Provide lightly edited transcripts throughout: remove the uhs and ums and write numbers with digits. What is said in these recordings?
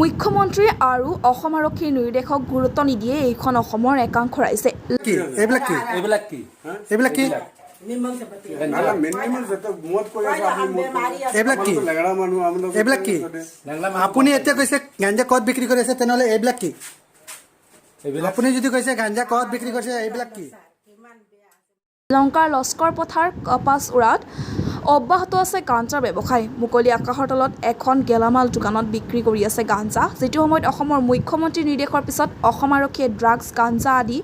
মুখ্যমন্ত্ৰী আৰু অসম আৰক্ষীৰ নিৰ্দেশক গুৰুত্ব নিদিয়ে এইখন অসমৰ একাংশ ৰাইজে। আপুনি এতিয়া কৈছে গাঞ্জা কত বিক্ৰী কৰি আছে, তেনেহলে এইবিলাক কি? আপুনি যদি কৈছে গাঞ্জা কত বিক্ৰী কৰিছে, এইবিলাক কি? লংকাৰ লস্কৰ পথাৰ কাপাসুৰাত অব্যাহত আছে গাঞ্জাৰ ব্যৱসায়। মুকলি আকাশৰ তলত এখন গেলামাল দোকানত বিক্ৰী কৰি আছে গাঞ্জা, যিটো সময়ত অসমৰ মুখ্যমন্ত্ৰীৰ নিৰ্দেশৰ পিছত অসম আৰক্ষীয়ে ড্ৰাগছ, গাঞ্জা আদি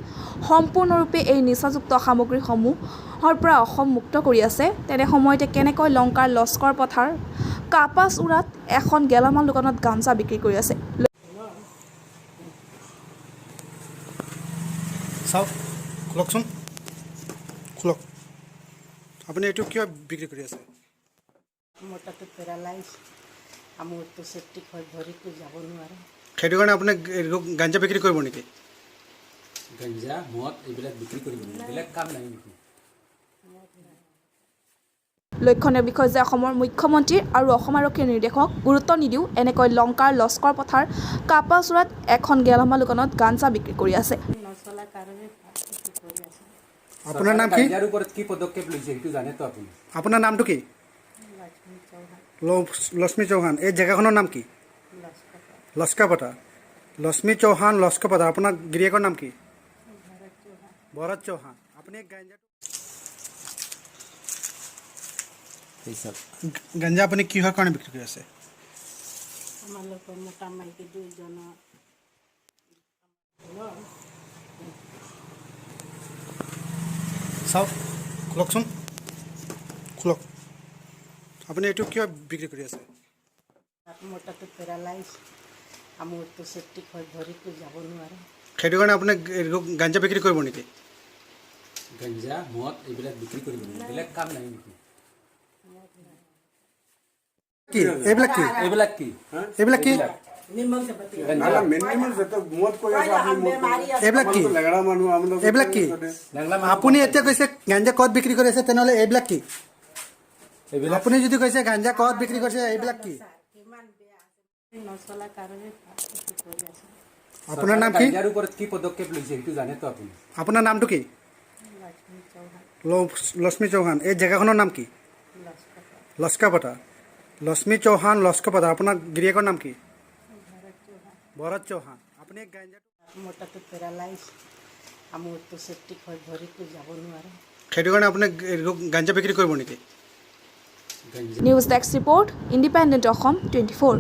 সম্পূৰ্ণৰূপে এই নিচাযুক্ত সামগ্ৰীসমূহৰ পৰা অসম মুক্ত কৰি আছে। তেনে সময়তে কেনেকৈ লংকাৰ লস্কৰ পথাৰ কাপাসুৰাত এখন গেলামাল দোকানত গাঞ্জা বিক্ৰী কৰি আছে। চাওক, খোলকচোন, খোলক। আপুনি এইটো কিয় বিক্ৰী কৰি আছে? মোটাটো পেৰালাইজ, আমোৰটো চেপ্টিক হয়, ভৰিটো যাব নোৱাৰে। সেইটো কাৰণে আপুনি গাঞ্জা বিক্ৰী কৰিব নেকি? গাঞ্জা, মদ এইবিলাক বিক্ৰী কৰিব নেকি? এইবিলাক কাম নাই নেকি? লক্ষণীয় বিষয় যে অসমৰ মুখ্যমন্ত্ৰী আৰু অসম আৰক্ষীৰ নিৰ্দেশক গুৰুত্ব নিদিও এনেকৈ লংকাৰ লস্কৰ পথাৰ কাপাসুৰাত এখন গেলামাল দোকানত গাঞ্জা বিক্ৰী কৰি আছে। নচলা কাৰণে কৰি আছে। আপোনাৰ নাম কি? গাঞ্জাৰ ওপৰত কি পদক্ষেপ লৈছে সেইটো জানেতো আপুনি? আপোনাৰ নামটো কি? লক্ষ্মী চৌহান। এই জেগাখনৰ নাম কি? লস্কাপটা। লক্ষ্মী চৌহান, লস্কাপটা। আপোনাৰ গিৰিয়েকৰ নাম কি? ভৰত চৌহান। আপুনি গাঞ্জা আপুনি কিহৰ কাৰণে বিক্ৰী কৰি আছে? আমালোকৰ মোটা মাইকী দুইজনৰ চাওক, খোলকচোন, খোলক। আপুনি এইটো কিয় বিক্ৰী কৰি আছে? মোটাটো পেৰালাইজ, আমোৰটো চেপ্টিক হয়, ভৰিটো যাব নোৱাৰে। সেইটো কাৰণে আপুনি গাঞ্জা বিক্ৰী কৰিব নেকি? গাঞ্জা, মদ এইবিলাক বিক্ৰী কৰিব নেকি? এইবিলাক কাম নাই নেকি? এইবিলাক কি? এইবিলাক কি? এইবিলাক কি? এইবিলাক কি? আপুনি এতিয়া কৈছে গাঞ্জা কত বিক্ৰী কৰি আছে, তেনেহলে এইবিলাক কি? আপুনি যদি কৈছে গাঞ্জা কত বিক্ৰী কৰিছে, এইবিলাক কি? নচলা কাৰণে কৰি আছে। আপোনাৰ নাম কি? গাঞ্জাৰ ওপৰত কি পদক্ষেপ লৈছে সেইটো জানেতো আপুনি? আপোনাৰ নামটো কি? লক্ষ্মী চৌহান। এই জেগাখনৰ নাম কি? লস্কাপটা। লক্ষ্মী চৌহান, লস্কাপটা। আপোনাৰ গিৰিয়েকৰ নাম কি? ভৰত চৌহান। আপুনি মোটাটো পেৰালাইজ, আমোৰটো চেপ্টিক হয়, ভৰিটো যাব নোৱাৰে। সেইটো কাৰণে আপুনি গাঞ্জা বিক্ৰী কৰিব নেকি? News desk report, independent Assam 24।